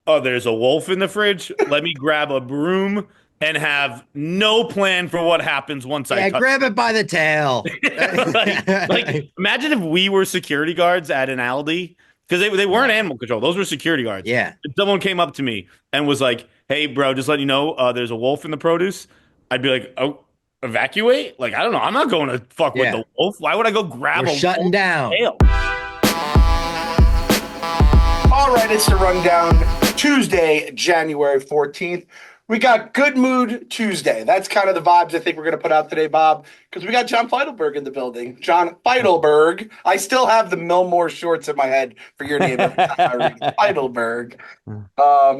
oh, there's a wolf in the fridge. Let me grab a broom and have no plan for what happens once I Yeah, touch grab it by the tail. imagine if we were security guards at an Aldi because they weren't Oh, animal control; those were security guards. yeah. If someone came up to me and was like, "Hey, bro, just letting you know, there's a wolf in the produce," I'd be like, "Oh, evacuate!" Like, I don't know. I'm not going to fuck with Yeah. the wolf. Why would I go grab We're a shutting wolf's down. tail? All right, it's the rundown. Tuesday, January 14th. We got Good Mood Tuesday. That's kind of the vibes I think we're going to put out today, Bob, because we got John Feidelberg in the building. John Feidelberg. I still have the Millmore shorts in my head for your name every time I read it. Feidelberg.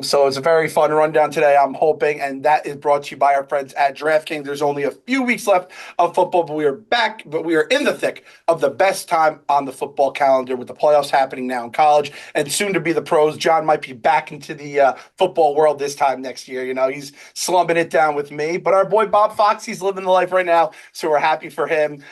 So it's a very fun rundown today. I'm hoping, and that is brought to you by our friends at DraftKings. There's only a few weeks left of football, but we are back. But we are in the thick of the best time on the football calendar with the playoffs happening now in college and soon to be the pros. John might be back into the football world this time next year. You know, he's slumming it down with me. But our boy Bob Fox, he's living the life right now, so we're happy for him.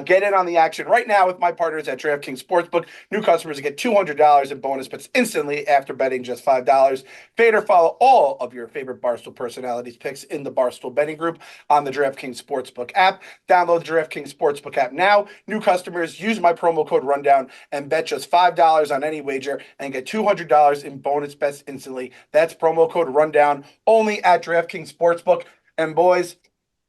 Get in on the action right now with my partners at DraftKings Sportsbook. New customers get $200 in bonus bets instantly after betting just $5. Fade or follow all of your favorite Barstool personalities picks in the Barstool betting group on the DraftKings Sportsbook app. Download the DraftKings Sportsbook app now. New customers use my promo code Rundown and bet just $5 on any wager and get $200 in bonus bets instantly. That's promo code Rundown only at DraftKings Sportsbook. And boys,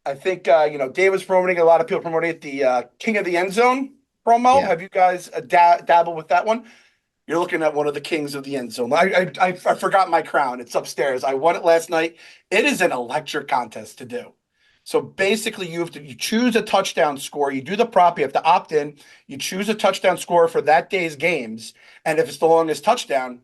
I think Dave was promoting, a lot of people promoting it, the King of the End Zone promo. Yeah. Have you guys dabbled with that one? You're looking at one of the kings of the end zone. I forgot my crown. It's upstairs. I won it last night. It is an electric contest to do. So basically, you choose a touchdown score. You do the prop. You have to opt in. You choose a touchdown score for that day's games, and if it's the longest touchdown,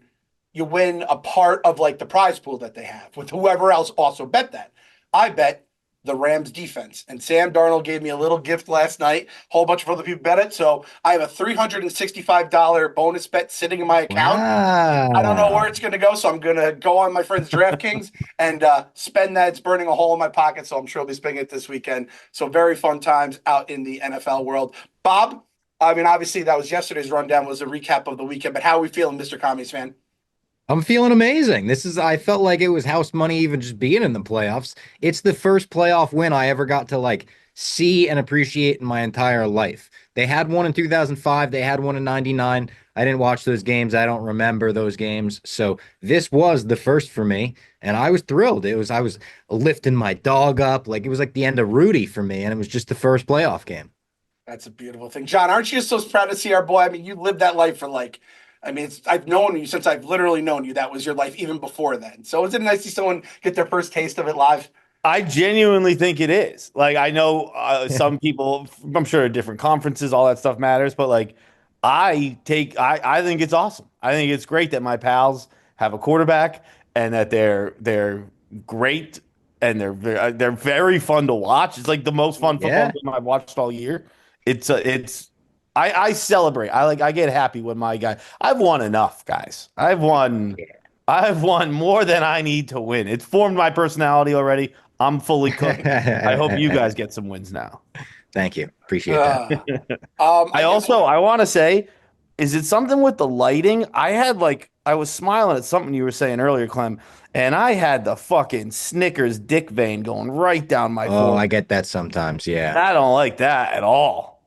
you win a part of like the prize pool that they have with whoever else also bet that. I bet the Rams defense. And Sam Darnold gave me a little gift last night. A whole bunch of other people bet it. So I have a $365 bonus bet sitting in my account. I don't know where Wow. it's going to go. So I'm going to go on my friend's DraftKings and spend that. It's burning a hole in my pocket. So I'm sure I'll be spending it this weekend. So very fun times out in the NFL world. Bob, I mean, obviously that was yesterday's rundown, was a recap of the weekend. But how are we feeling, Mr. Commies fan? I'm feeling amazing. I felt like it was house money even just being in the playoffs. It's the first playoff win I ever got to like see and appreciate in my entire life. They had one in 2005, they had one in 99. I didn't watch those games. I don't remember those games. So this was the first for me, and I was thrilled. I was lifting my dog up like it was like the end of Rudy for me, and it was just the first playoff game. That's a beautiful thing. John, aren't you just so proud to see our boy? I mean, you lived that life for like, I mean, I've known you since I've literally known you. That was your life even before then. So is it nice to see someone get their first taste of it live? I genuinely think it is. Like, I know some people, I'm sure at different conferences, all that stuff matters, but like, I think it's awesome. I think it's great that my pals have a quarterback and that they're great and they're very fun to watch. It's like the most fun football Yeah. game I've watched all year. It's I celebrate. I get happy when my guy. I've won enough, guys. I've won more than I need to win. It's formed my personality already. I'm fully cooked. I hope you guys get some wins now. Thank you. Appreciate that. Uh, I I guess also I want to say, is it something with the lighting? I was smiling at something you were saying earlier, Clem, and I had the fucking Snickers dick vein going right down my Oh, I forehead. get that sometimes. Yeah. I don't like that at all.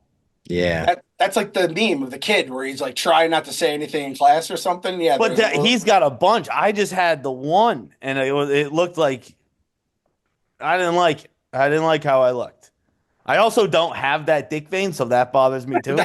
Yeah. that's like the meme of the kid where he's like trying not to say anything in class or something. Yeah, But there's a little. he's got a bunch. I just had the one, and it looked like I didn't like it. I didn't like how I looked. I also don't have that dick vein, so that bothers me too.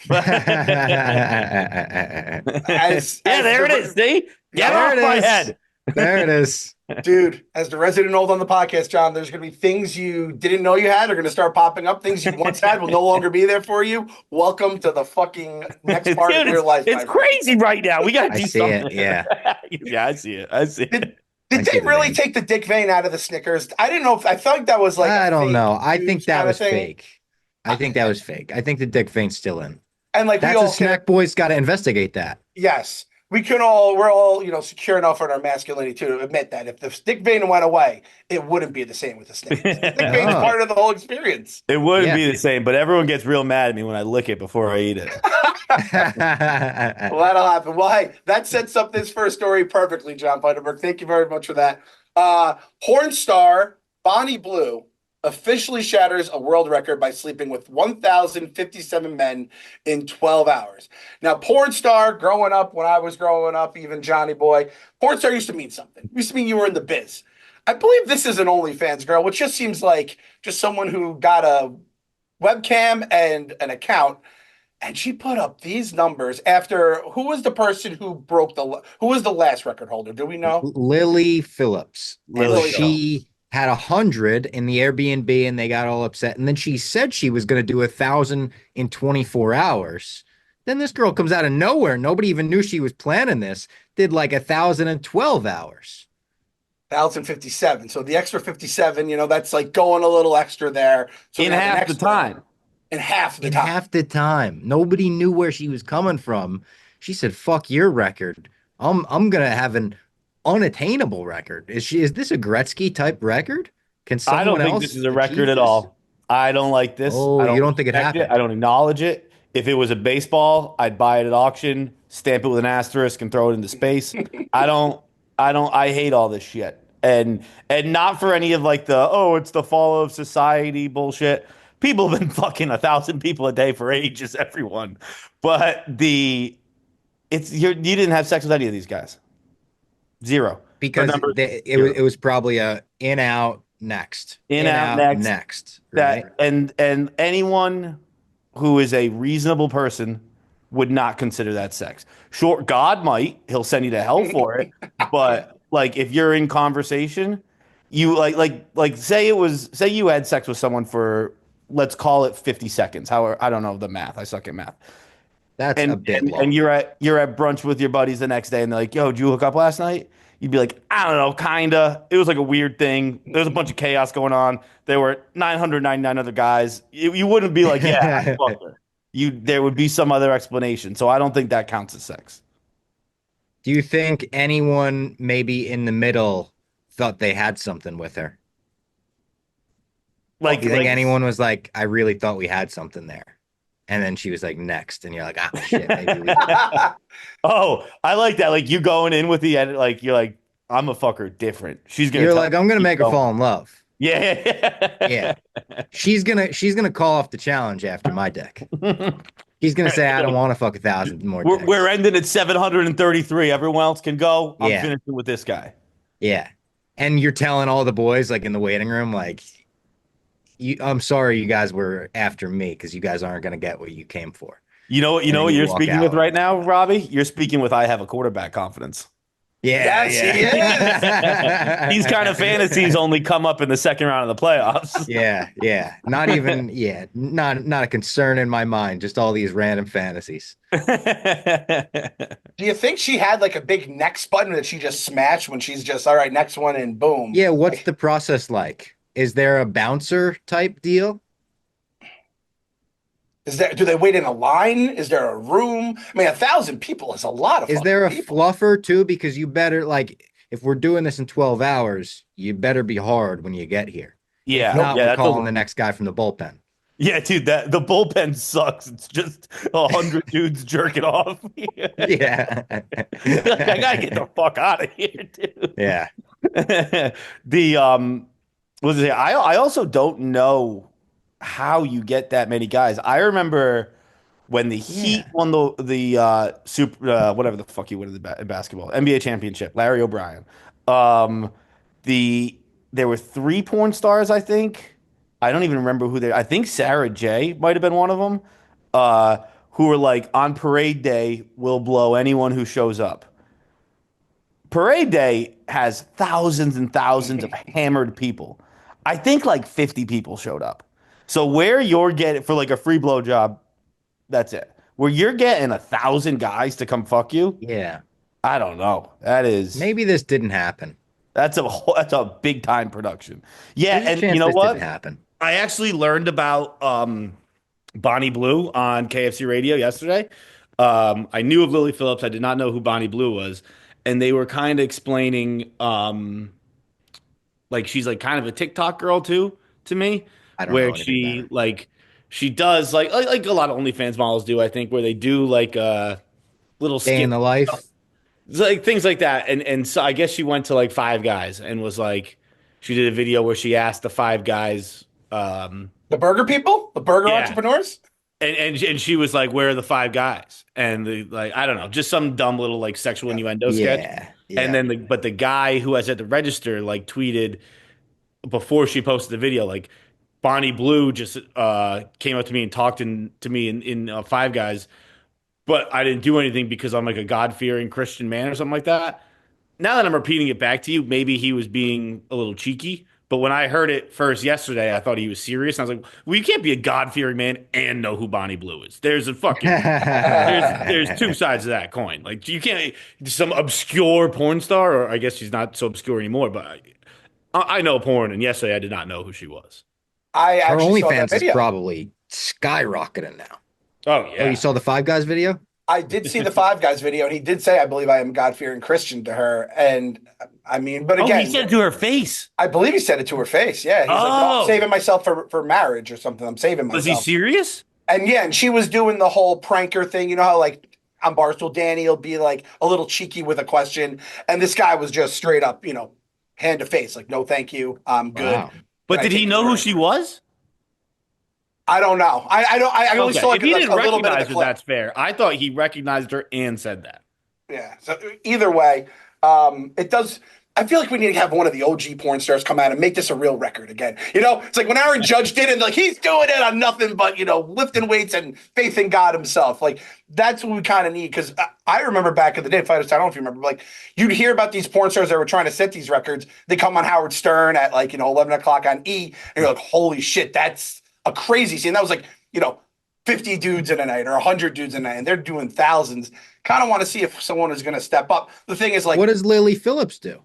But yeah, as there it is. See, get There off it my is. head. There it is. dude, as the resident old on the podcast, John, there's going to be things you didn't know you had are going to start popping up. Things you once had will no longer be there for you. Welcome to the fucking next Dude, part of your life, it's my friend. crazy right now. We gotta I do see it. something. Yeah. Yeah, I see it. I see it. Did, I did see they the really vein. take the dick vein out of the Snickers? I didn't know if I felt like that was like a I don't fake know. I think news that kind of was thing. fake. I think that was fake. I think the Dick Vein's still in. And like we That's a all can, snack boy's got to investigate that. yes, we're all, secure enough in our masculinity to admit that if the stick vein went away, it wouldn't be the same with the steaks. The stick vein's Oh, part of the whole experience. It wouldn't yeah. be the same, but everyone gets real mad at me when I lick it before I eat it. Well, that'll happen. Well, hey, that sets up this first story perfectly, John Feidelberg. Thank you very much for that. Porn star Bonnie Blue officially shatters a world record by sleeping with 1,057 men in 12 hours. Now, porn star, growing up, when I was growing up, even Johnny Boy, porn star used to mean something. It used to mean you were in the biz. I believe this is an OnlyFans girl, which just seems like just someone who got a webcam and an account, and she put up these numbers after who was the person who was the last record holder? Do we know? Lily Phillips, and Lily Lily Phillips. she had 100 in the Airbnb, and they got all upset. And then she said she was going to do 1,000 in 24 hours. Then this girl comes out of nowhere. Nobody even knew she was planning this. Did like 1,000 in 12 hours 1,057. So the extra 57, that's like going a little extra there. So In we have an half the extra time. in half the in time. half the time. Nobody knew where she was coming from. She said, "Fuck your record. I'm gonna have an unattainable record." Is this a Gretzky type record? Can I don't someone think this else is a record achieve at this? all. I don't like this. Oh, I you don't don't think it respect it. I happened? don't acknowledge it. If it was a baseball, I'd buy it at auction, stamp it with an asterisk, and throw it into space. I don't. I hate all this shit, and not for any of like the it's the fall of society bullshit. People have been fucking 1,000 people a day for ages, everyone. But you didn't have sex with any of these guys. Zero. Her Because number it zero. was probably a In in out out next. next, right? And anyone who is a reasonable person would not consider that sex. Sure, God might. He'll send you to hell for it. But like if you're in conversation, you say you had sex with someone for let's call it 50 seconds. How I don't know the math. I suck at math. That's a bit And long. you're at brunch with your buddies the next day and they're like, "Yo, did you hook up last night?" You'd be like, "I don't know, kinda. It was like a weird thing. There was a bunch of chaos going on. There were 999 other guys." You wouldn't be like, "Yeah, I fucked her." There would be some other explanation. So I don't think that counts as sex. Do you think anyone maybe in the middle thought they had something with her? Well, Do you think Like anyone was like, "I really thought we had something there," and then she was like, "Next," and you're like, "Ah, shit, maybe we did." oh, I like that. Like you going in with the end, like you're like, "I'm a fucker different. She's gonna You're tell like, me "I'm to gonna keep make her going." fall in love." Yeah. Yeah, she's gonna call off the challenge after my dick. She's gonna say, "I don't want to fuck 1,000 more We're dicks." ending at 733. Everyone else can go. I'm Yeah, finishing with this guy. yeah. And you're telling all the boys like in the waiting room, like, I'm sorry, you guys were after me because you guys aren't gonna get what you came for." You And know then what you you're walk speaking with out. right now, Robbie? You're speaking with I have a quarterback confidence. Yeah, Yes, he is. These kind of yeah. fantasies only come up in the second round of the playoffs. Yeah, yeah. Not even, yeah, not a concern in my mind, just all these random fantasies. Do you think she had like a big next button that she just smashed when she's just all right, next one and boom? Yeah, what's Like, the process like? Is there a bouncer type deal? do they wait in a line? Is there a room? I mean, 1,000 people is a lot of Is fucking there a people. fluffer too? Because you better like if we're doing this in 12 hours, you better be hard when you get here. If Yeah, Nope. not, yeah, we're that's a calling the next guy from the bullpen. yeah, dude. That the bullpen sucks. It's just 100 dudes jerking off. Yeah. Like, I gotta get the fuck out of here, dude. Yeah. The what was it? I also don't know how you get that many guys. I remember when the Heat Yeah. won the super whatever the fuck he won in in basketball NBA championship. Larry O'Brien. Um, the there were three porn stars. I think I don't even remember who they. I think Sarah J might have been one of them. Uh, who were like on parade day, we'll blow anyone who shows up. Parade Day has thousands and thousands of hammered people. I think like 50 people showed up. So where you're getting for like a free blowjob, that's it. Where you're getting 1,000 guys to come fuck you, Yeah. I don't know. Maybe this didn't happen. That's a big time production. Yeah, There's a and you chance know this didn't what? happen. I actually learned about Bonnie Blue on KFC Radio yesterday. I knew of Lily Phillips. I did not know who Bonnie Blue was, and they were kind of explaining, like she's like kind of a TikTok girl too to me, I don't where know anything about her. she does like a lot of OnlyFans models do, I think, where they do like little Day in skit the life. like things like that, and so I guess she went to like Five Guys and was like, she did a video where she asked the Five Guys, The burger people, the burger yeah, entrepreneurs. and she was like, "Where are the Five Guys?" And the like, I don't know, just some dumb little like sexual Yeah. innuendo sketch. Yeah, And yeah. then but the guy who was at the register like tweeted before she posted the video, like Bonnie Blue just came up to me and talked to me in Five Guys, but I didn't do anything because I'm like a God-fearing Christian man or something like that. Now that I'm repeating it back to you, maybe he was being a little cheeky. But when I heard it first yesterday, I thought he was serious. And I was like, well, you can't be a God-fearing man and know who Bonnie Blue is. There's a fucking there's two sides of that coin. Like you can't some obscure porn star, or I guess she's not so obscure anymore, but I know porn, and yesterday I did not know who she was. I Her actually saw that OnlyFans is video. probably skyrocketing now. Oh Oh, you yeah. saw the Five Guys video? I did see the Five Guys video, and he did say, "I believe I am a God-fearing Christian" to her. And I mean, but Oh, he again, said it to her face. I believe he said it to her face. Yeah, he's like, "No, I'm Oh, saving myself for marriage or something. I'm saving was he myself." serious? And yeah, and she was doing the whole pranker thing. You know how like on Barstool, Danny will be like a little cheeky with a question, and this guy was just straight up, hand to face, like, "No, thank you, I'm good. Wow. Can But I did he take know who your?" she was? I don't know. I don't. I only Okay, saw if like he didn't a little bit of the recognize her, clip. that's fair. I thought he recognized her and said that. Yeah. So either way, it does. I feel like we need to have one of the OG porn stars come out and make this a real record again. It's like when Aaron Judge did it, like he's doing it on nothing but lifting weights and faith in God himself. Like that's what we kind of need because I remember back in the day, fighters. I don't know if you remember, like you'd hear about these porn stars that were trying to set these records. They come on Howard Stern at like 11 o'clock on E, and you're like, holy shit, that's a crazy scene. That was like 50 dudes in a night or 100 dudes in a night, and they're doing thousands. Kind of want to see if someone is going to step up. The thing is, like, What does Lily Phillips do?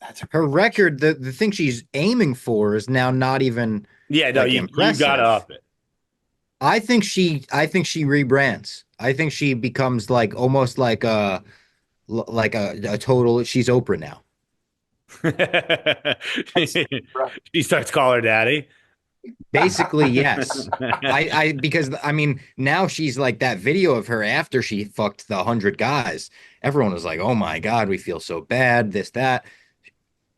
that's a Her great question. record, the thing she's aiming for is now not even Yeah, no, like you gotta impressive. up it. I think she rebrands. I think she becomes like almost like a total she's Oprah now. She starts calling her daddy. Basically, yes. I because I mean now she's like that video of her after she fucked the 100 guys. Everyone was like, "Oh my God, we feel so bad." This, that.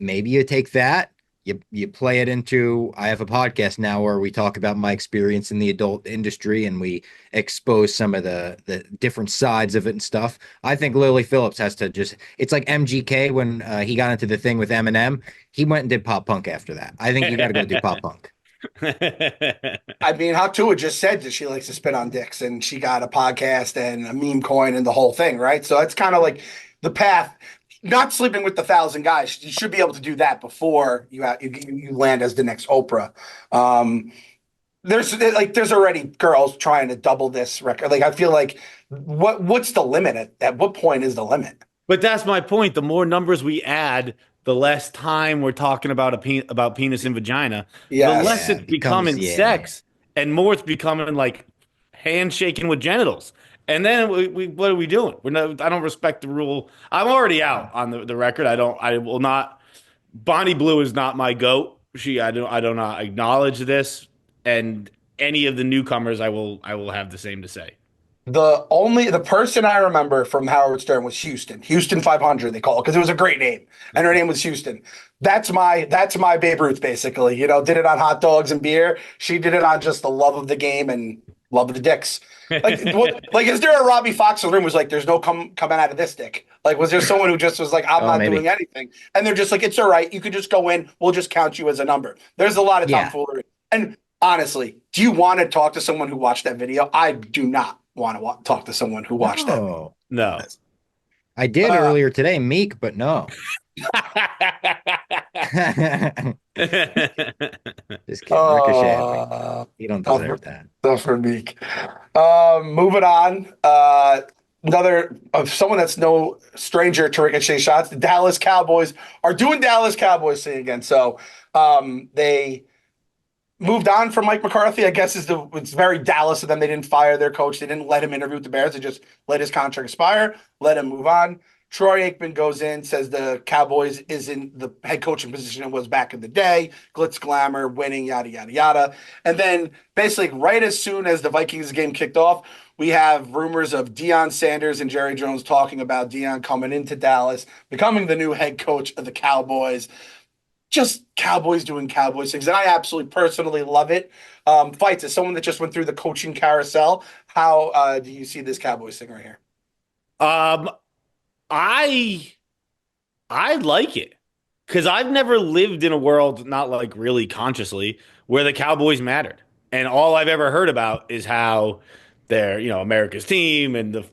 Maybe you take that, you play it into. I have a podcast now where we talk about my experience in the adult industry and we expose some of the different sides of it and stuff. I think Lily Phillips has to just. It's like MGK when he got into the thing with Eminem. He went and did pop punk after that. I think you got to go do pop punk. I mean, how Tua just said that she likes to spit on dicks, and she got a podcast and a meme coin and the whole thing, right? So that's kind of like the path. Not sleeping with the 1,000 guys. You should be able to do that before you land as the next Oprah. There's already girls trying to double this record. Like I feel like what's the limit at what point is the limit? But that's my point. The more numbers we add, the less time we're talking about about penis and vagina, the less Yes. Yeah, it's it becomes becoming yeah. sex, and more it's becoming like handshaking with genitals. And then what are we doing? We're not. I don't respect the rule. I'm already out on the record. I don't. I will not. Bonnie Blue is not my goat. I do not acknowledge this. And any of the newcomers, I will have the same to say. The person I remember from Howard Stern was Houston 500 they call it because it was a great name and her name was Houston. That's my Babe Ruth basically. Did it on hot dogs and beer. She did it on just the love of the game and love of the dicks. Like is there a Robbie Fox in the room who's like there's no coming out of this dick? Like was there someone who just was like I'm Oh, not doing maybe. anything and they're just like it's all right you could just go in we'll just count you as a number. There's a lot of Yeah. tomfoolery and honestly, do you want to talk to someone who watched that video? I do not want to talk to someone who watched that video. No. No. I did Uh, earlier today, Meek, but no. Just kidding. Ricochet, I think. You don't tough, deserve that. tough for Meek. Moving on. Another of someone that's no stranger to ricochet shots. The Dallas Cowboys are doing Dallas Cowboys thing again. So they moved on from Mike McCarthy. I guess it's very Dallas of them. They didn't fire their coach. They didn't let him interview with the Bears. They just let his contract expire, let him move on. Troy Aikman goes in, says the Cowboys isn't the head coaching position it was back in the day. Glitz, glamour, winning, yada, yada, yada. And then basically right as soon as the Vikings game kicked off, we have rumors of Deion Sanders and Jerry Jones talking about Deion coming into Dallas, becoming the new head coach of the Cowboys. Just Cowboys doing Cowboys things. And I absolutely personally love it. Fights, as someone that just went through the coaching carousel, how do you see this Cowboys thing right here? Um, I I like it because I've never lived in a world, not like really consciously, where the Cowboys mattered. And all I've ever heard about is how they're, America's team and the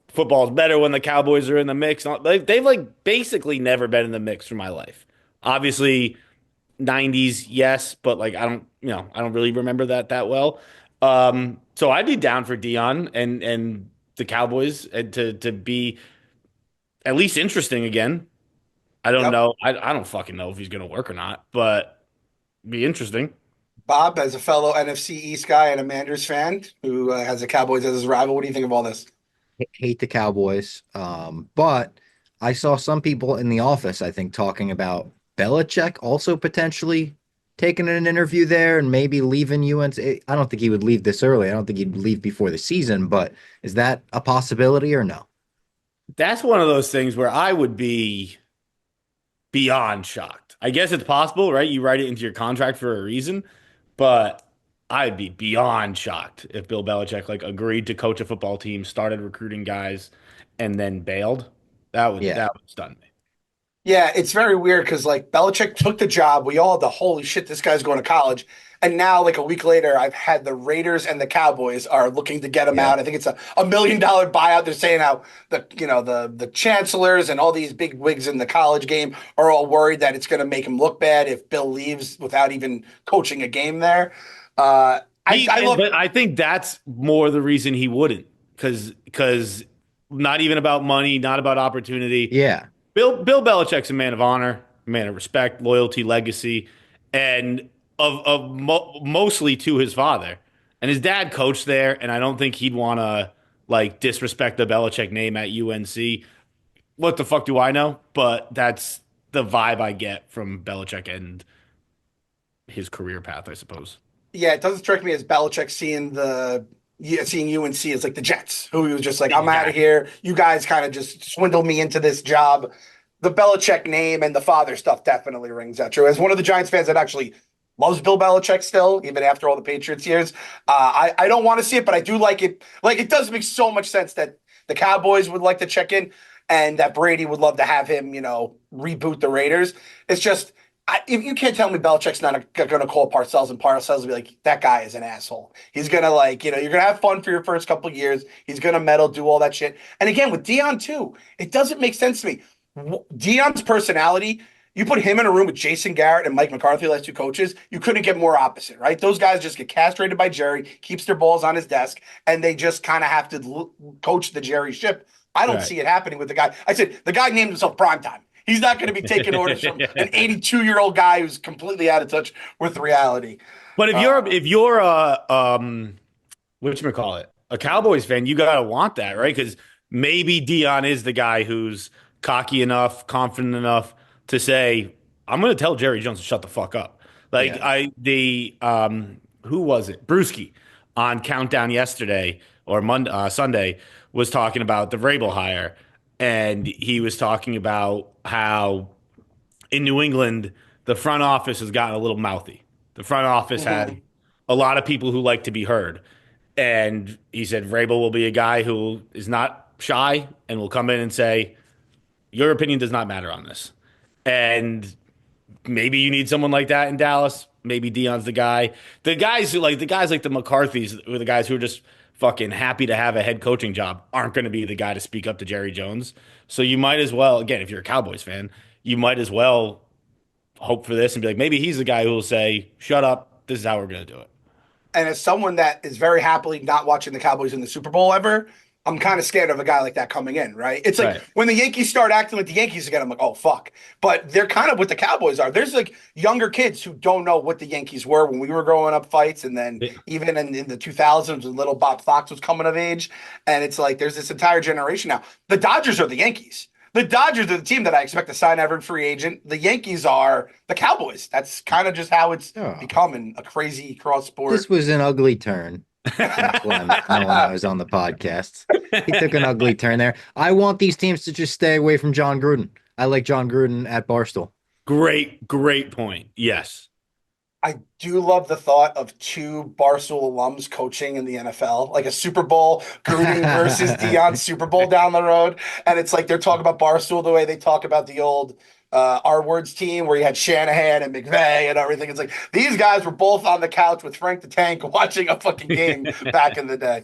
football's better when the Cowboys are in the mix. They've like basically never been in the mix for my life. Obviously, 90s, yes, but like I don't really remember that well. So I'd be down for Dion and the Cowboys and to be at least interesting again. I don't Yep. know. I don't fucking know if he's gonna work or not, but be interesting. Bob, as a fellow NFC East guy and a Manders fan who has the Cowboys as his rival, what do you think of all this? Hate the Cowboys. But I saw some people in the office, I think, talking about Belichick also potentially taking an interview there and maybe leaving UNC. I don't think he would leave this early. I don't think he'd leave before the season, but is that a possibility or no? That's one of those things where I would be beyond shocked. I guess it's possible, right? You write it into your contract for a reason, but I'd be beyond shocked if Bill Belichick like agreed to coach a football team, started recruiting guys, and then bailed. Yeah. That would stun me. Yeah, it's very weird because like Belichick took the job. We all had the holy shit, this guy's going to college. And now, like a week later, I've had the Raiders and the Cowboys are looking to get him Yeah. out. I think it's a $1 million buyout. They're saying how the chancellors and all these big wigs in the college game are all worried that it's going to make him look bad if Bill leaves without even coaching a game there. I love. But I think that's more the reason he wouldn't, because not even about money, not about opportunity. Yeah. Bill Belichick's a man of honor, a man of respect, loyalty, legacy, and mostly to his father. And his dad coached there, and I don't think he'd want to like disrespect the Belichick name at UNC. What the fuck do I know? But that's the vibe I get from Belichick and his career path, I suppose. Yeah, it doesn't strike me as Belichick seeing UNC as like the Jets, who he was just like, I'm out of Exactly. here. You guys kind of just swindled me into this job. The Belichick name and the father stuff definitely rings out true. As one of the Giants fans that actually loves Bill Belichick still, even after all the Patriots years, I don't want to see it, but I do like it. Like it does make so much sense that the Cowboys would like to check in and that Brady would love to have him, reboot the Raiders. It's just if you can't tell me Belichick's not going to call Parcells and Parcells will be like, that guy is an asshole. He's going to you're going to have fun for your first couple of years. He's going to meddle, do all that shit. And again, with Dion too, it doesn't make sense to me. Dion's personality, you put him in a room with Jason Garrett and Mike McCarthy, last two coaches, you couldn't get more opposite, right? Those guys just get castrated by Jerry, keeps their balls on his desk, and they just kind of have to coach the Jerry ship. I don't Right. see it happening with the guy. I said, the guy named himself Primetime. He's not going to be taking orders from an 82-year-old guy who's completely out of touch with reality. But Uh, if you're whatchamacallit, a Cowboys fan, you gotta want that, right? Because maybe Dion is the guy who's cocky enough, confident enough to say, I'm gonna tell Jerry Jones to shut the fuck up. Like Yeah. who was it? Brewski on Countdown yesterday or Monday, Sunday was talking about the Vrabel hire, and he was talking about how in New England the front office has gotten a little mouthy. The front office has mhm. a lot of people who like to be heard. And he said Vrabel will be a guy who is not shy and will come in and say, your opinion does not matter on this. And maybe you need someone like that in Dallas. Maybe Dion's the guy. The guys like the McCarthys, or the guys who are just fucking happy to have a head coaching job, aren't going to be the guy to speak up to Jerry Jones. So you might as well, again, if you're a Cowboys fan, you might as well hope for this and be like, maybe he's the guy who will say, shut up. This is how we're going to do it. And as someone that is very happily not watching the Cowboys in the Super Bowl ever, I'm kind of scared of a guy like that coming in, right? It's like Right. when the Yankees start acting like the Yankees again, I'm like, oh fuck. But they're kind of what the Cowboys are. There's like younger kids who don't know what the Yankees were when we were growing up fights, and then Yeah. even in the 2000s when little Bob Fox was coming of age. And it's like there's this entire generation now. The Dodgers are the Yankees. The Dodgers are the team that I expect to sign every free agent. The Yankees are the Cowboys. That's kind of just how it's Oh, becoming a crazy cross sport. this was an ugly turn from Clem, knowing I was on the podcast. He took an ugly turn there. I want these teams to just stay away from John Gruden. I like John Gruden at Barstool. Great point. Yes. I do love the thought of two Barstool alums coaching in the NFL, like a Super Bowl, Gruden versus Dion Super Bowl down the road. And it's like they're talking about Barstool the way they talk about the old R Words team where you had Shanahan and McVay and everything. It's like these guys were both on the couch with Frank the Tank watching a fucking game back in the day.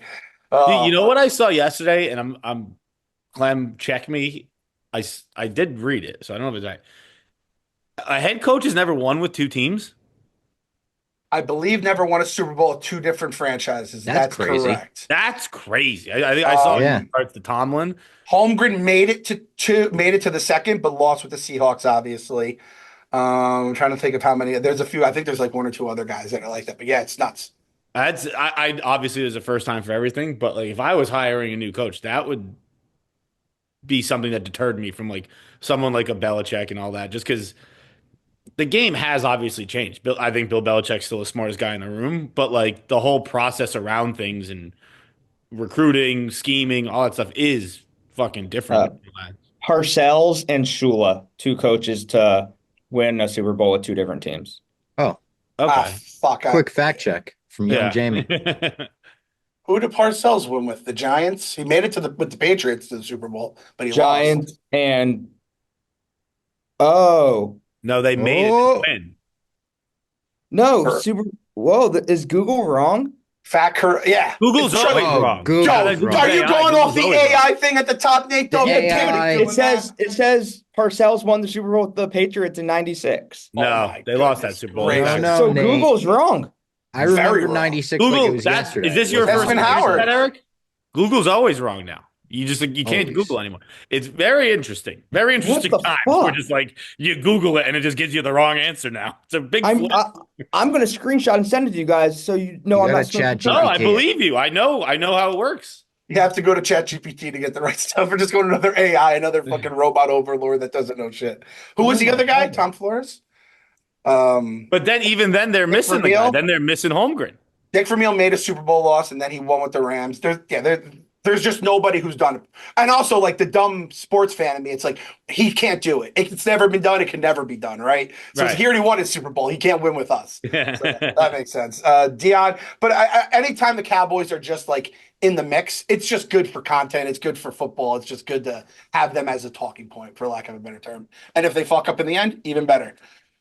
Dude, you know what I saw yesterday, and I'm Clem, check me. I did read it, so I don't know if it's right. A head coach has never won with two teams. I believe never won a Super Bowl with two different franchises. That's That's crazy. correct. That's crazy. I think I saw Yeah. it starts to Tomlin. Holmgren made it to the second, but lost with the Seahawks, obviously. I'm trying to think of how many. There's a few. I think there's like one or two other guys that are like that. But yeah, it's nuts. I obviously it was the first time for everything, but like if I was hiring a new coach, that would be something that deterred me from like someone like a Belichick and all that, just because the game has obviously changed. I think Bill Belichick's still the smartest guy in the room, but like the whole process around things and recruiting, scheming, all that stuff is fucking Uh, different. Parcells and Shula, two coaches to win a Super Bowl with two different teams. Oh, Ah, Okay. fuck. quick fact check from young Yeah. Jamie. Who did Parcells win with? The Giants. He made it to with the Patriots to the Super Bowl, but he Giants lost. and oh No, they made it Oh. to win. no, Or- Super. Whoa, is Google wrong? Yeah. Google's It's always Oh, wrong. Google's Joe, wrong. are you AI, going off Google's the always wrong. AI thing at the top, Nate? The Don't get AI. doing It says that. it says Parcells won the Super Bowl with the Patriots in '96. Oh No, my they lost that goodness Super Bowl. gracious. No, no. So Nate. Google's wrong. I Very remember wrong. 96 like it Google, was that's yesterday. is this your That's first been time using Howard. that, Eric? Google's always wrong now. You can't Always. Google anymore. It's very interesting. Very interesting the times. fuck? We're just like you Google it and it just gives you the wrong answer now. It's a big flip. I'm gonna screenshot and send it to you guys so you know You I'm gotta not supposed chat to- No, I GPT. believe you. I know how it works. You have to go to ChatGPT to get the right stuff, or just go to another AI, another fucking robot overlord that doesn't know shit. Who was the other guy? Tom Flores? But then even then they're missing the guy. Vermeil? Then they're missing Holmgren. Dick Vermeil made a Super Bowl loss, and then he won with the Rams. There's just nobody who's done it. And also, like the dumb sports fan in me, it's like he can't do it. It's never been done. It can never be done, right? So Right. he already won his Super Bowl. He can't win with us. So that makes sense. Dion, but anytime the Cowboys are just like in the mix, it's just good for content. It's good for football. It's just good to have them as a talking point, for lack of a better term. And if they fuck up in the end, even better.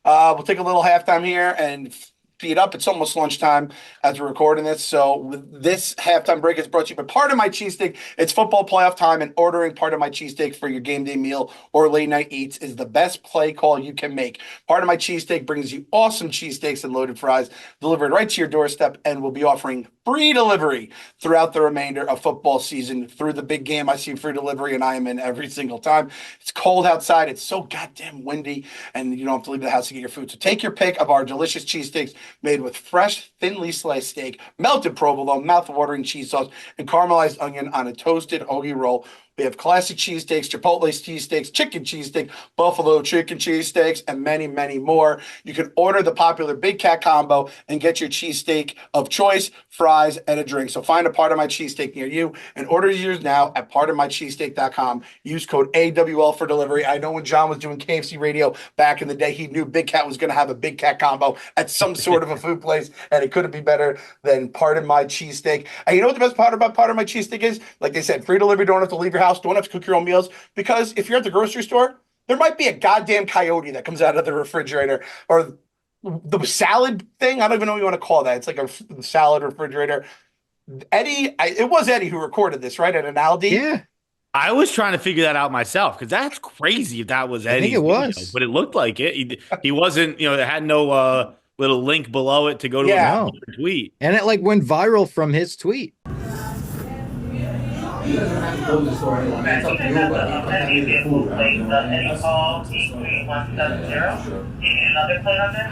We'll take a little halftime here and feed up. It's almost lunchtime as we're recording this. So this halftime break is brought to you by Part of My Cheesesteak. It's football playoff time, and ordering Part of My Cheesesteak for your game day meal or late night eats is the best play call you can make. Part of My Cheesesteak brings you awesome cheesesteaks and loaded fries delivered right to your doorstep, and will be offering free delivery throughout the remainder of football season. Through the big game, I see free delivery, and I am in every single time. It's cold outside. It's so goddamn windy, and you don't have to leave the house to get your food. So take your pick of our delicious cheesesteaks made with fresh, thinly sliced steak, melted provolone, mouth-watering cheese sauce, and caramelized onion on a toasted hoagie roll. We have classic cheesesteaks, Chipotle cheesesteaks, chicken cheesesteak, buffalo chicken cheesesteaks, and many, many more. You can order the popular Big Cat combo and get your cheesesteak of choice, fries, and a drink. So find a Part of My Cheesesteak near you and order yours now at partofmycheesesteak.com. Use code AWL for delivery. I know when John was doing KFC radio back in the day, he knew Big Cat was going to have a Big Cat combo at some sort of a food place, and it couldn't be better than Part of My Cheesesteak. And you know what the best part about Part of My Cheesesteak is? Like they said, free delivery, don't have to leave your house, don't have to cook your own meals, because if you're at the grocery store, there might be a goddamn coyote that comes out of the refrigerator, or the salad thing. I don't even know what you want to call that. It's like a salad refrigerator. It was Eddie who recorded this, right? At an Aldi. Yeah. I was trying to figure that out myself because that's crazy if that was I think Eddie's it was. video, but it looked like it. He wasn't, it had no little link below it to go to Yeah. another tweet. And it like went viral from his tweet. doesn't have to go to the store anyway. It's up to you, but he contacted the food, right? You know what I mean? Any call T3170. You need another plate on there?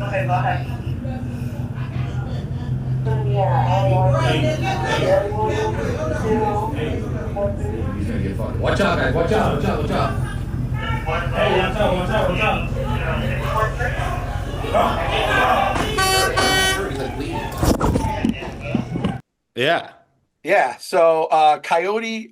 Okay, go ahead. He's gonna get fucked. Watch out, guys. Watch out. Watch out. Watch out. Hey, watch out, watch out, watch out. He's like bleeding. Yeah. Yeah. So Coyote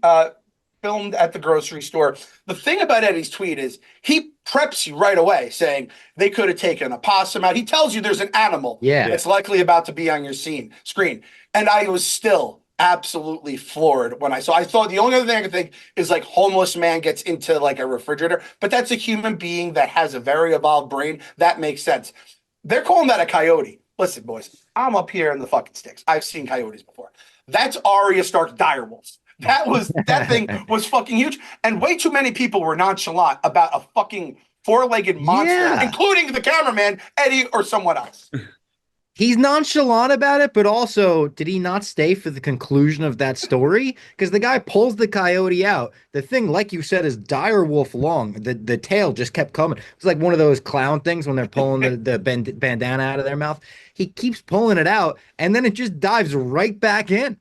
filmed at the grocery store. The thing about Eddie's tweet is he preps you right away saying they could have taken a possum out. He tells you there's an animal that's likely about to be on your screen. And I was still absolutely floored when I thought the only other thing I could think is like homeless man gets into like a refrigerator, but that's a human being that has a very evolved brain. That makes sense. They're calling that a coyote. Listen, boys, I'm up here in the fucking sticks. I've seen coyotes before. That's Arya Stark's direwolves. That thing was fucking huge. And way too many people were nonchalant about a fucking four-legged monster, including the cameraman, Eddie, or someone else. He's nonchalant about it, but also, did he not stay for the conclusion of that story? Because the guy pulls the coyote out. The thing, like you said, is dire wolf long. The tail just kept coming. It's like one of those clown things when they're pulling the bandana out of their mouth. He keeps pulling it out, and then it just dives right back in.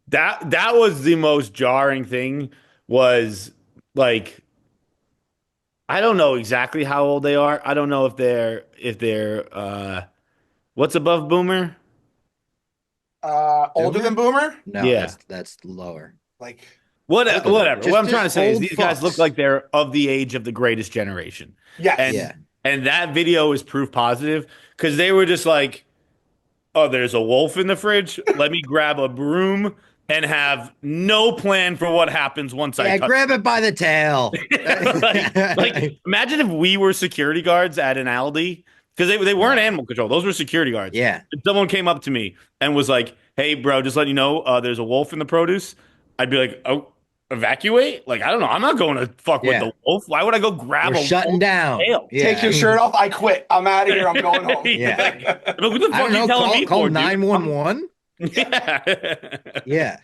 That was the most jarring thing, was like, I don't know exactly how old they are. I don't know if they're what's above boomer? Older than Boomer? No, Yeah. that's lower. Like Whatever. What I'm trying to say is old these guys fucks. look like they're of the age of the greatest generation. yes. And Yeah. and that video is proof positive, because they were just like, oh, there's a wolf in the fridge. Let me grab a broom and have no plan for what happens once I touch grab it by the tail. like, imagine if we were security guards at an Aldi, because they weren't animal control. Those were security guards. Yeah. If someone came up to me and was like, hey, bro, just letting you know, there's a wolf in the produce. I'd be like, oh, evacuate? Like, I don't know. I'm not going to fuck with the wolf. Why would I go grab We're a shutting wolf's down. tail? Yeah. Take your shirt off. I quit. I'm out of here. I'm going home. Yeah. Like, what the I fuck don't are you know. telling me Call for, dude? 911. Yeah. Yeah.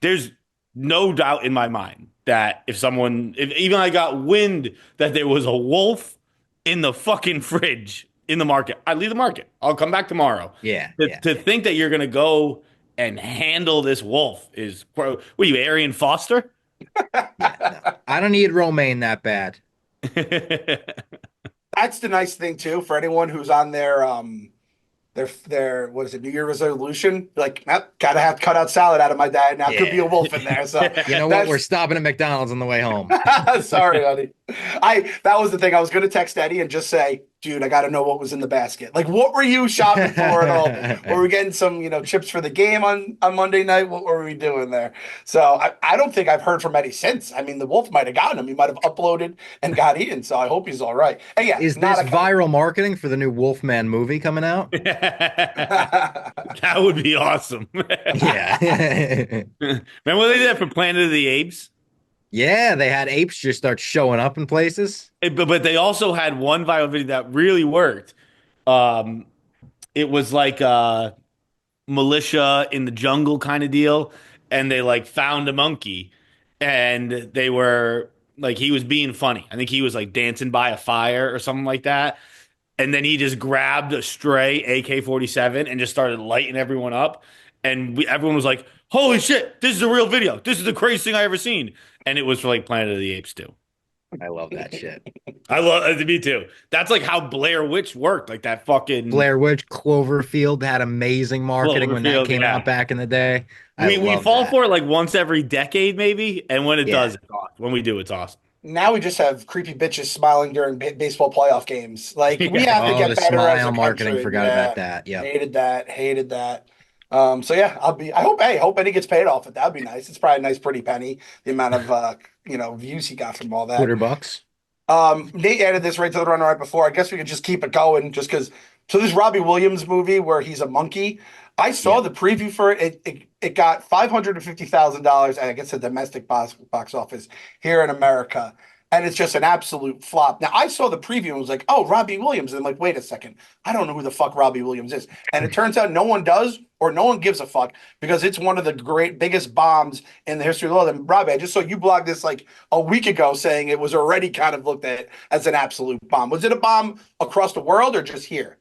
There's no doubt in my mind that if even I got wind that there was a wolf in the fucking fridge in the market, I'd leave the market. I'll come back tomorrow. Yeah. To think that you're going to go and handle this wolf is, what are you, Arian Foster? No. I don't need romaine that bad. That's the nice thing too for anyone who's on their what is it, New Year resolution? Like, gotta have to cut out salad out of my diet now. Could be a wolf in there. So You know what? We're stopping at McDonald's on the way home. sorry, honey. That was the thing. I was gonna text Eddie and just say, dude, I gotta know what was in the basket. Like, what were you shopping for at all? Were we getting some, chips for the game on Monday night? What were we doing there? So I don't think I've heard from Eddie since. I mean, the wolf might have gotten him. He might have uploaded and got eaten. So I hope he's all right. And yeah, Is this viral marketing for the new Wolfman movie coming out? That would be awesome. Yeah. Remember when they did that for Planet of the Apes? Yeah, they had apes just start showing up in places. But they also had one viral video that really worked. It was like a militia in the jungle kind of deal, and they like found a monkey, and they were like, he was being funny. I think he was like dancing by a fire or something like that. And then he just grabbed a stray AK-47 and just started lighting everyone up. And everyone was like, holy shit, this is a real video. This is the craziest thing I ever seen. And it was for like Planet of the Apes too. I love that shit. I love me too. That's like how Blair Witch worked. Like that fucking Blair Witch, Cloverfield had amazing marketing when that came out back in the day. We fall for it like once every decade, maybe. And when it does, it's awesome. When we do, it's awesome. Now we just have creepy bitches smiling during baseball playoff games. Like, we have to get the better as a smile marketing. country. Forgot about that. Yeah. Hated that. So yeah, I hope Eddie gets paid off it. That'd be nice. It's probably a nice pretty penny, the amount of views he got from all that. $200. Nate added this right to the run right before. I guess we could just keep it going just because. So this Robbie Williams movie where he's a monkey. I saw the preview for it. It got $550,000, I guess, a domestic box office here in America. and it's just an absolute flop. Now, I saw the preview and was like, oh, Robbie Williams. And I'm like, wait a second. I don't know who the fuck Robbie Williams is. And it turns out no one does or no one gives a fuck because it's one of the biggest bombs in the history of the world. And Robbie, I just saw you blog this like a week ago saying it was already kind of looked at as an absolute bomb. Was it a bomb across the world or just here?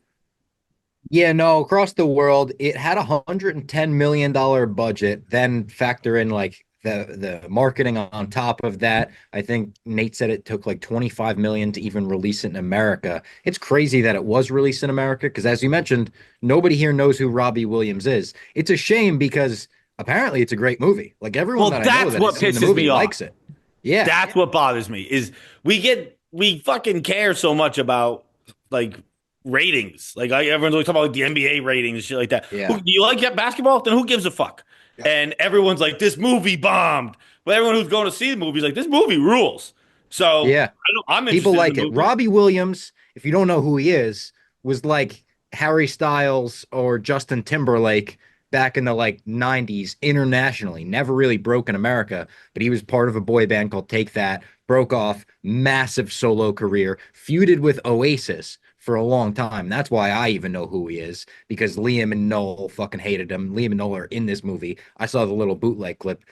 Yeah, no, across the world, it had $110 million budget. Then factor in like the marketing on top of that. I think Nate said it took like 25 million to even release it in America. It's crazy that it was released in America because, as you mentioned, nobody here knows who Robbie Williams is. It's a shame because apparently it's a great movie. Like everyone Well, that I know that's that what has seen the pisses movie me off. likes it. Yeah, That's what bothers me is we fucking care so much about like ratings. Like everyone's always talking about like the NBA ratings, shit like that. Yeah. Do you like that basketball? Then who gives a fuck? Yeah. And everyone's like, this movie bombed. But everyone who's going to see the movie is like, this movie rules. So yeah. I'm People interested like in the it. movie. Robbie Williams, if you don't know who he is, was like Harry Styles or Justin Timberlake back in the like 90s internationally. Never really broke in America, but he was part of a boy band called Take That, broke off, massive solo career, feuded with Oasis for a long time. That's why I even know who he is, because Liam and Noel fucking hated him. Liam and Noel are in this movie. I saw the little bootleg clip.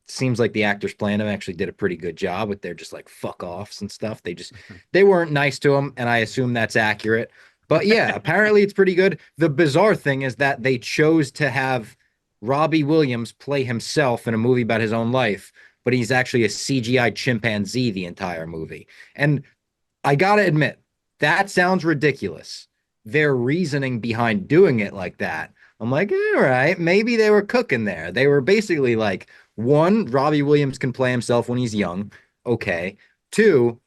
Seems like the actors playing him actually did a pretty good job, but they're just like fuck offs and stuff. They weren't nice to him, and I assume that's accurate. But yeah, apparently it's pretty good. The bizarre thing is that they chose to have Robbie Williams play himself in a movie about his own life, but he's actually a CGI chimpanzee the entire movie. And I gotta admit, that sounds ridiculous. Their reasoning behind doing it like that, I'm like, all right, maybe they were cooking there. They were basically like, one, Robbie Williams can play himself when he's young. Okay. Two,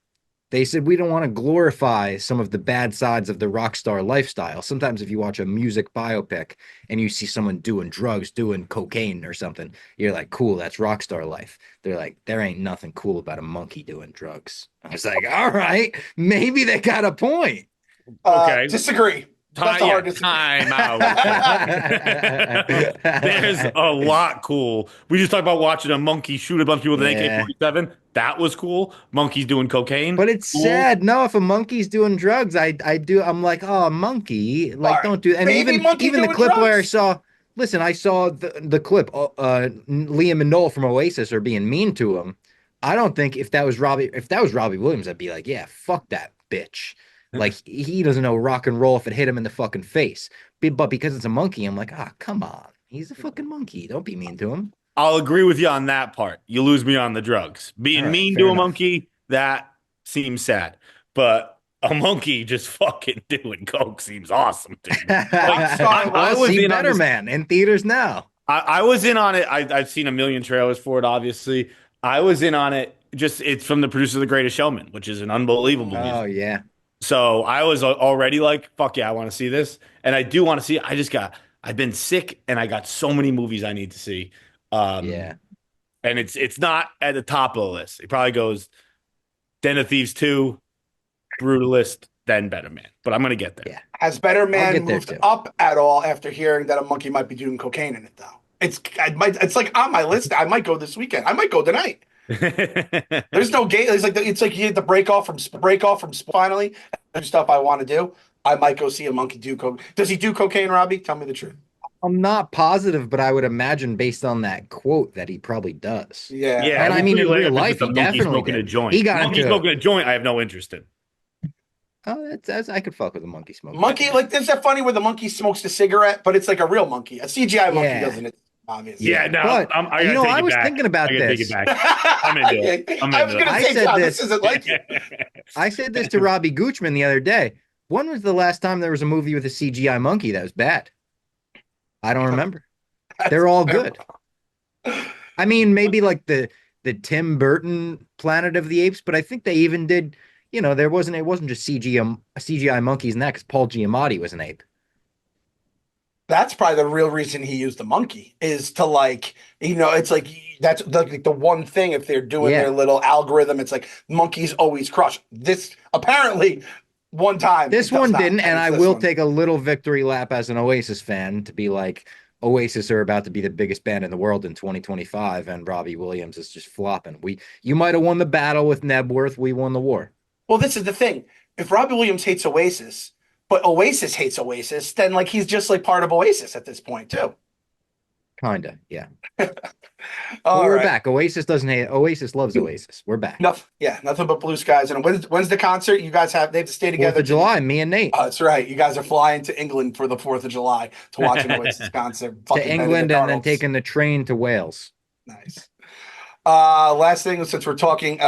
they said we don't want to glorify some of the bad sides of the rock star lifestyle. Sometimes if you watch a music biopic and you see someone doing drugs, doing cocaine or something, you're like, cool, that's rock star life. They're like, there ain't nothing cool about a monkey doing drugs. I was like, all right, maybe they got a point. Okay. Disagree. That's a hard disagree. Time out. There's a lot cool. We just talked about watching a monkey shoot a bunch of people with an AK-47. That was cool. Monkeys doing cocaine. But it's cool. sad. No, if a monkey's doing drugs, I'm like, oh, monkey, like Right. don't do. And Baby monkey even the doing clip where I drugs. saw. Listen, I saw the clip. Liam and Noel from Oasis are being mean to him. I don't think if that was Robbie Williams, I'd be like, yeah, fuck that bitch. Like he doesn't know rock and roll if it hit him in the fucking face. But because it's a monkey, I'm like, ah, come on. He's a fucking monkey. Don't be mean to him. I'll agree with you on that part. You lose me on the drugs. Being All right, mean fair to a enough. monkey, that seems sad. But a monkey just fucking doing coke seems awesome to me. I was See in on Better this- Man in theaters now. I was in on it. I've seen a million trailers for it, obviously. I was in on it. Just it's from the producer of The Greatest Showman, which is an unbelievable Oh music. yeah. So I was already like, fuck yeah, I want to see this. And I do want to see it. I've been sick and I got so many movies I need to see. Yeah. And it's not at the top of the list. It probably goes Den of Thieves 2, Brutalist, then Better Man. But I'm going to get there. Yeah. Has Better I'll Man get there, moved too. up at all after hearing that a monkey might be doing cocaine in it, though? It's like on my list. I might go this weekend. I might go tonight. There's no game. It's like you had to break off from finally and stuff I want to do. I might go see a monkey do coke. Does he do cocaine, Robbie? Tell me the truth. I'm not positive, but I would imagine based on that quote that he probably does. Yeah. Yeah, And I we'll mean, see in later real if it's life, just a he monkey definitely smoking did. a joint. He got monkey into smoking a joint. I have no interest in. Oh, I could fuck with a monkey smoking. Monkey, like, is that funny where the monkey smokes the cigarette, but it's like a real monkey. A CGI monkey Yeah. doesn't, obviously. Yeah, no, But, I gotta you know, take I it was back. thinking about I gotta this. Take it back. I'm into it. I was going to I say, said John, this. this isn't like you. I said this to Robbie Goochman the other day. When was the last time there was a movie with a CGI monkey that was bad? I don't remember. They're all good. I mean, maybe like the Tim Burton Planet of the Apes, but I think they even did, you know, it wasn't just CGI monkeys and that because Paul Giamatti was an ape. That's probably the real reason he used the monkey is to, like, you know, it's like that's like the one thing if they're doing Yeah. their little algorithm, it's like monkeys always crush. This apparently one time. This it does one not, didn't, and it's I this will one. take a little victory lap as an Oasis fan to be like, Oasis are about to be the biggest band in the world in 2025, and Robbie Williams is just flopping. You might have won the battle with Nebworth. We won the war. Well, this is the thing. If Robbie Williams hates Oasis, but Oasis hates Oasis, then like he's just like part of Oasis at this point too. Kinda, yeah. All We're right. back. Oasis doesn't hate. Oasis loves Oasis. We're back. Nothing but blue skies. And when's the concert? You guys they have to stay together. 4th of July, me and Nate. Oh, that's right. You guys are flying to England for the 4th of July to watch an Oasis concert. To England and then taking the train to Wales. Nice. Last thing, since we're talking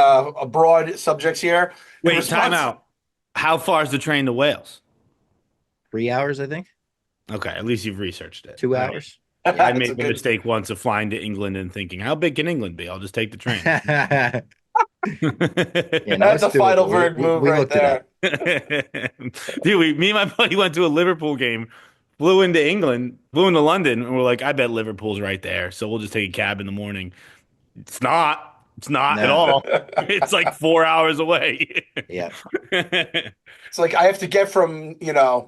broad subjects here. Wait, time out. How far is the train to Wales? 3 hours, I think. Okay, at least you've researched it. 2 hours. I made the mistake once of flying to England and thinking, how big can England be? I'll just take the train. Yeah, That's a Feidelberg move right there. Dude, me and my buddy went to a Liverpool game, flew into London, and we're like, I bet Liverpool's right there. So we'll just take a cab in the morning. It's not. It's not at all. It's like 4 hours away. Yeah. It's like I have to get from,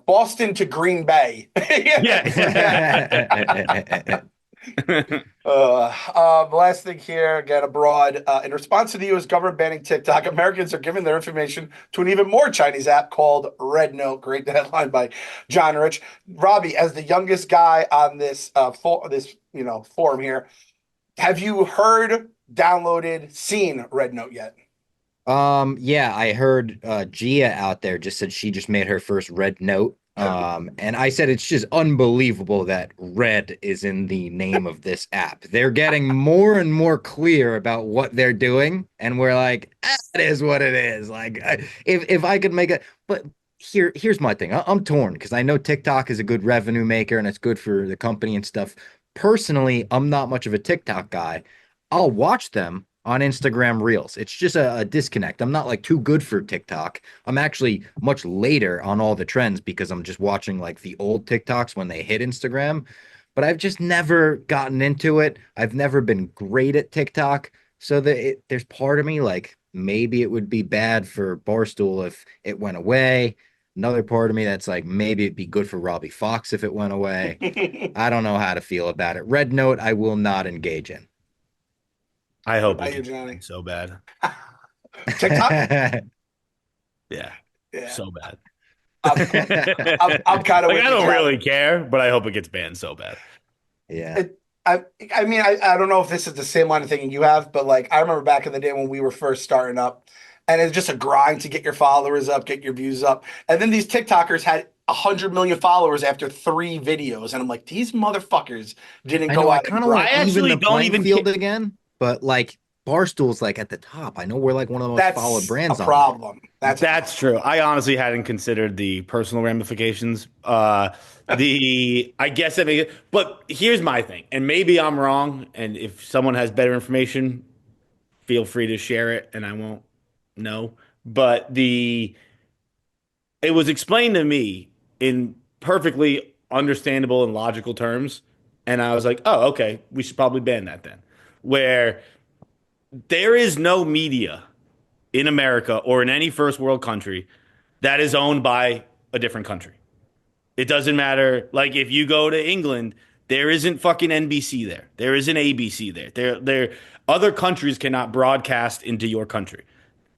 Boston to Green Bay. Last thing here, again, abroad. In response to the U.S. government banning TikTok, Americans are giving their information to an even more Chinese app called Red Note. Great headline by John Rich. Robbie, as the youngest guy on this forum here, have you heard, downloaded, seen Red Note yet? Yeah, I heard Gia out there just said she just made her first Red Note. And I said it's just unbelievable that red is in the name of this app. They're getting more and more clear about what they're doing, and we're like, that is what it is. Like, if I could make it, but here's my thing. I'm torn because I know TikTok is a good revenue maker and it's good for the company and stuff. Personally, I'm not much of a TikTok guy. I'll watch them on Instagram Reels. It's just a disconnect. I'm not like too good for TikTok. I'm actually much later on all the trends because I'm just watching like the old TikToks when they hit Instagram. But I've just never gotten into it. I've never been great at TikTok. So there's part of me like maybe it would be bad for Barstool if it went away. Another part of me that's like maybe it'd be good for Robbie Fox if it went away. I don't know how to feel about it. Red Note, I will not engage in. I hope it's so bad. TikTok? Yeah. So bad. I'm kind of like, I don't really care, but I hope it gets banned so bad. Yeah. I mean, I don't know if this is the same line of thinking you have, but like I remember back in the day when we were first starting up, and it's just a grind to get your followers up, get your views up, and then these TikTokers had 100 million followers after 3 videos, and I'm like, these motherfuckers didn't go out. I kind of want to even the playing field again. But like Barstool's like at the top. I know we're like one of the most followed brands. That's a problem. That's true. I honestly hadn't considered the personal ramifications. I guess that makes it. But here's my thing, and maybe I'm wrong. And if someone has better information, feel free to share it, and I won't know. But it was explained to me in perfectly understandable and logical terms, and I was like, oh, okay, we should probably ban that then. Where there is no media in America or in any first world country that is owned by a different country. It doesn't matter. Like if you go to England, there isn't fucking NBC there. There isn't ABC there. There other countries cannot broadcast into your country.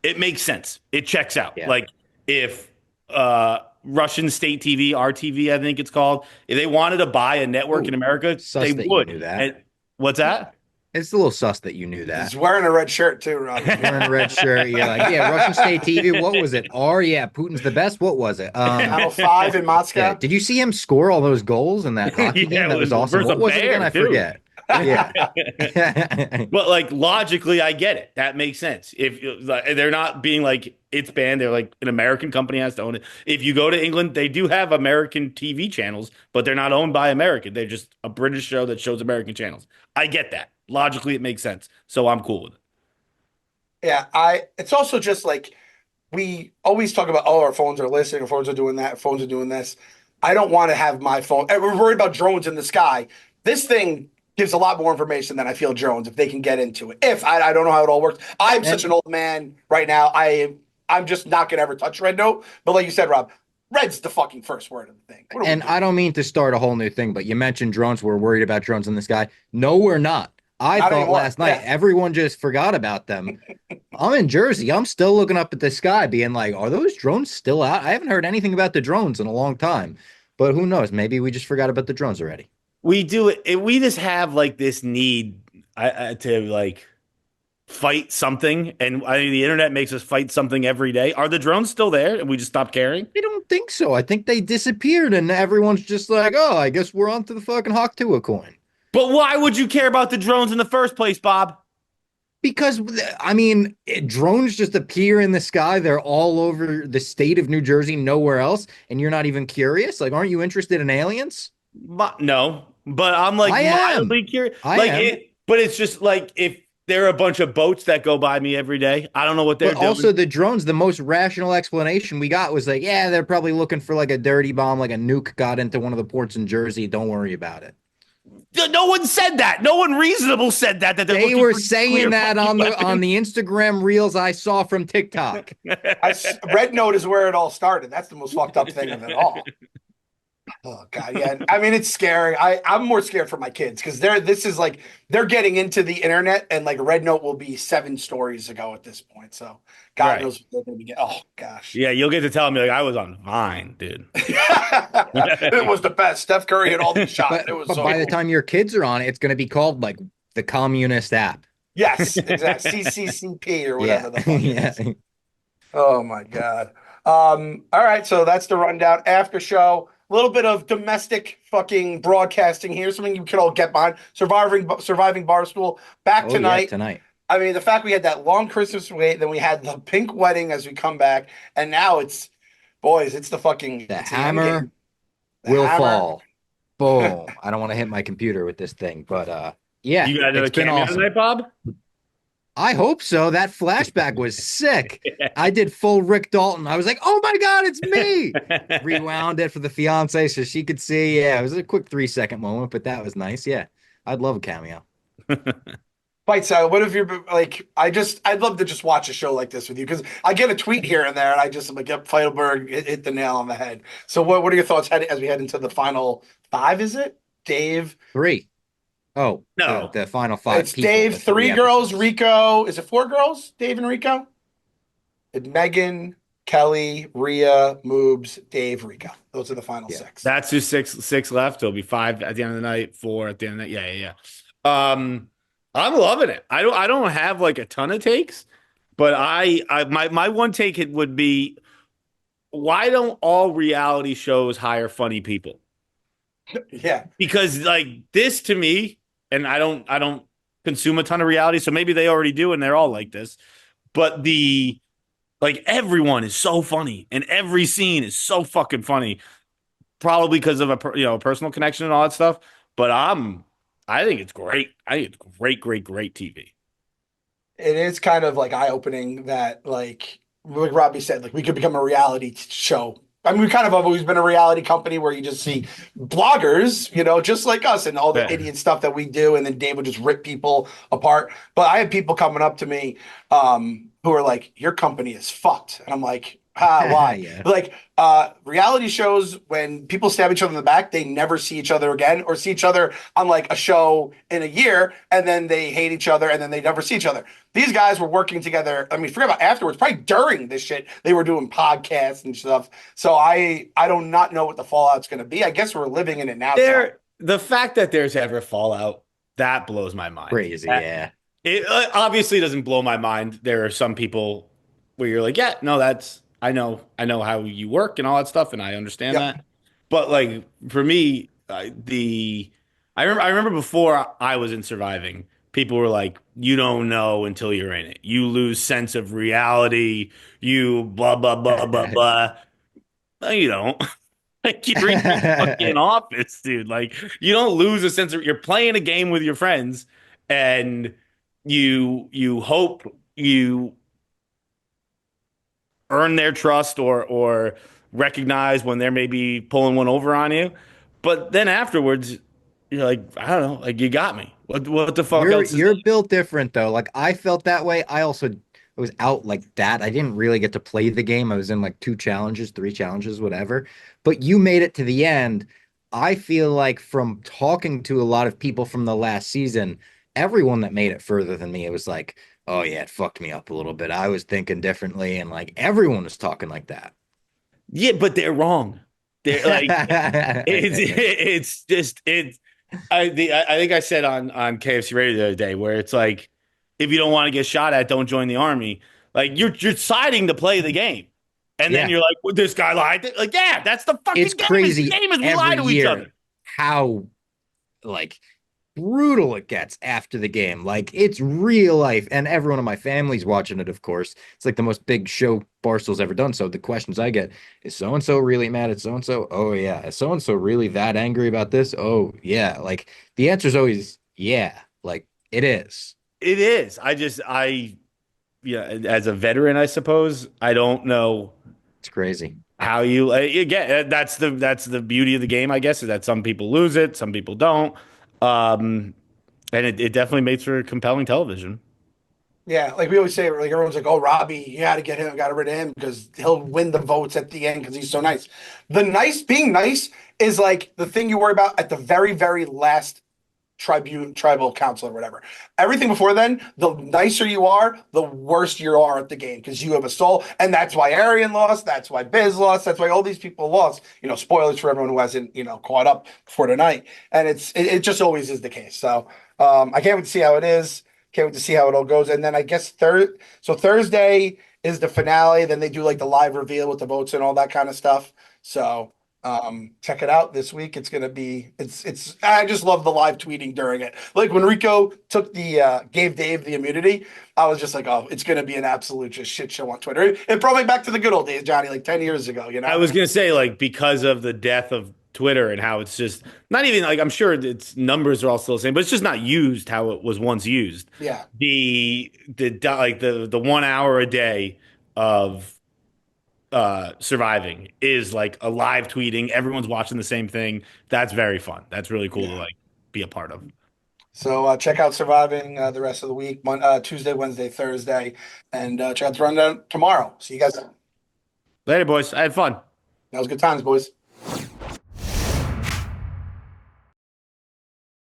It makes sense. It checks out. Yeah. Like if Russian state TV, RTV, I think it's called, if they wanted to buy a network in America, they would. You knew that. And, what's that? It's a little sus that you knew that. He's wearing a red shirt too, Rob. Wearing a red shirt. You're like, yeah, Russian state TV. What was it? Yeah, Putin's the best. What was it? Channel 5 in Moscow. Yeah. Did you see him score all those goals in that hockey game? That was awesome. What was it again? I forget. Yeah. But like logically, I get it. That makes sense. If they're not being like it's banned, they're like an American company has to own it. If you go to England, they do have American TV channels, but they're not owned by American. They're just a British show that shows American channels. I get that. Logically, it makes sense. So I'm cool with it. Yeah, it's also just like we always talk about, our phones are listening, our phones are doing that, our phones are doing this. I don't want to have my phone. We're worried about drones in the sky. This thing gives a lot more information than I feel drones if they can get into it. I don't know how it all works. I'm such an old man right now. I'm just not going to ever touch Red Note. But like you said, Rob, Red's the fucking first word of the thing. What are we And doing? I don't mean to start a whole new thing, but you mentioned drones. We're worried about drones in the sky. No, we're not. I Not thought anymore. last night Yeah. everyone just forgot about them. I'm in Jersey. I'm still looking up at the sky, being like, are those drones still out? I haven't heard anything about the drones in a long time, but who knows? Maybe we just forgot about the drones already. We do it. We just have like this need to like fight something, and I think the internet makes us fight something every day. Are the drones still there, and we just stopped caring? I don't think so. I think they disappeared, and everyone's just like, oh, I guess we're on to the fucking Hawk Tuah coin. But why would you care about the drones in the first place, Bob? Because, I mean, drones just appear in the sky. They're all over the state of New Jersey, nowhere else. And you're not even curious? Like, aren't you interested in aliens? No, but I'm like I am. mildly curious. I Like am. but it's just like if there are a bunch of boats that go by me every day. I don't know what they're But also, doing. the drones, the most rational explanation we got was like, yeah, they're probably looking for like a dirty bomb, like a nuke got into one of the ports in Jersey. Don't worry about it. No one said that. No one reasonable said that they're They looking were for saying nuclear that fucking on weapons. the Instagram reels I saw from TikTok. Red Note is where it all started. That's the most fucked up thing of it all. Oh god, yeah. I mean, it's scary. I'm more scared for my kids because this is like they're getting into the internet and like Red Note will be 7 stories ago at this point. So God Right. knows what they're gonna be getting. Oh gosh. Yeah, you'll get to tell me like I was on Vine, dude. It was the best. Steph Curry had all these shots. But, It was but so by the cool. time your kids are on it, it's going to be called like the communist app. Yes, exactly. CCCP or whatever Yeah. the fuck it Yeah. is. Oh my God. All right, so that's the rundown. After show, a little bit of domestic fucking broadcasting here, something you can all get behind. Surviving Barstool back Oh, yeah, tonight. tonight. I mean, the fact we had that long Christmas wait, then we had the pink wedding as we come back, and now it's boys, it's the fucking The it's the end hammer game. The will hammer. fall. Boom. I don't want to hit my computer with this thing, but yeah, You got another it's been cameo awesome. tonight, Bob? I hope so. That flashback was sick. I did full Rick Dalton. I was like, oh my God, it's me. Rewound it for the fiance so she could see. Yeah, it was a quick 3-second moment, but that was nice. Yeah, I'd love a cameo. Fight style. What if you're like? I'd love to just watch a show like this with you because I get a tweet here and there, and I just am like, yep, Feidelberg hit the nail on the head. So, what are your thoughts as we head into the final five? Is it Dave? 3. Oh, No. the final 5 It's people, Dave, the 3 3 girls, episodes. Rico. Is it 4 girls? Dave and Rico. It's Megan, Kelly, Rhea, Moobs, Dave, Rico. Those are the final Yeah. 6. That's just six left. It'll be 5 at the end of the night, 4 at the end of the night. Yeah. I'm loving it. I don't have like a ton of takes, but my one take it would be why don't all reality shows hire funny people? Yeah. Because like this to me, and I don't consume a ton of reality, so maybe they already do and they're all like this. But the like everyone is so funny and every scene is so fucking funny, probably because of a personal connection and all that stuff. But I think it's great. I think it's great TV. It is kind of like eye-opening that like Robbie said, like we could become a reality show. I mean, we kind of have always been a reality company where you just see bloggers, just like us and all the Yeah. idiot stuff that we do, and then Dave would just rip people apart. But I had people coming up to me who are like, "Your company is fucked," and I'm like, why? Yeah. Like reality shows, when people stab each other in the back, they never see each other again or see each other on like a show in a year, and then they hate each other and then they never see each other. These guys were working together. I mean, forget about afterwards, probably during this shit, they were doing podcasts and stuff. So I do not know what the fallout's going to be. I guess we're living in it now. The fact that there's ever fallout, that blows my mind. Crazy, yeah. It obviously doesn't blow my mind. There are some people where you're like, yeah, no, I know how you work and all that stuff, and I understand Yep. that. But like for me, I remember before I was in surviving, people were like, you don't know until you're in it. You lose sense of reality. You blah blah blah blah blah. No, you don't. Like you're in your fucking office, dude. Like you don't lose a sense of you're playing a game with your friends, and you hope you earn their trust or recognize when they're maybe pulling one over on you. But then afterwards, you're like, I don't know, like you got me. What the fuck else is You're built different though. Like I felt that way. I also I was out like that. I didn't really get to play the game. I was in like 2 challenges, 3 challenges, whatever. But you made it to the end. I feel like from talking to a lot of people from the last season, everyone that made it further than me, it was like, oh yeah, it fucked me up a little bit. I was thinking differently, and like everyone was talking like that. Yeah, but they're wrong. They're like it's just it's I think I said on KFC Radio the other day where it's like if you don't want to get shot at, don't join the army. Like you're deciding to play the game. And then Yeah, you're like, well, this guy lied. Like, yeah, that's the it's fucking game. The crazy game is we lie every to each year other. how like brutal it gets after the game. Like it's real life, and everyone in my family's watching it. Of course, it's like the most big show Barstool's ever done. So the questions I get is so and so really mad at so and so? Oh yeah. Is so and so really that angry about this? Oh yeah. Like the answer is always yeah. Like it is. It is. Yeah, as a veteran, I suppose, I don't know It's crazy. how you again. That's the beauty of the game, I guess, is that some people lose it, some people don't. Um, and it definitely makes for compelling television. Yeah, like we always say, like everyone's like, "Oh, Robbie, you got to get him, got to rid of him because he'll win the votes at the end because he's so nice." Being nice is like the thing you worry about at the very, very last tribal council or whatever. Everything before then, the nicer you are, the worse you are at the game because you have a soul, and that's why Arian lost. That's why Biz lost. That's why all these people lost. Spoilers for everyone who hasn't caught up before tonight, and it just always is the case. So I can't wait to see how it is. Can't wait to see how it all goes. And then I guess Thursday is the finale. Then they do like the live reveal with the votes and all that kind of stuff. So check it out this week. It's gonna be it's I just love the live tweeting during it. Like when Rico took the gave Dave the immunity, I was just like, oh, it's gonna be an absolute just shit show on Twitter. It brought me back to the good old days, Johnny, like 10 years ago, you I know? was gonna say, like, because of the death of Twitter and how it's just not even like I'm sure its numbers are all still the same, but it's just not used how it was once used. Yeah. The 1 hour a day of surviving is like a live tweeting. Everyone's watching the same thing. That's very fun. That's really cool to Yeah. like be a part of. So check out Surviving the rest of the week, Tuesday, Wednesday, Thursday, and check out the rundown tomorrow. See you guys then. Later, boys. I had fun. That was good times, boys.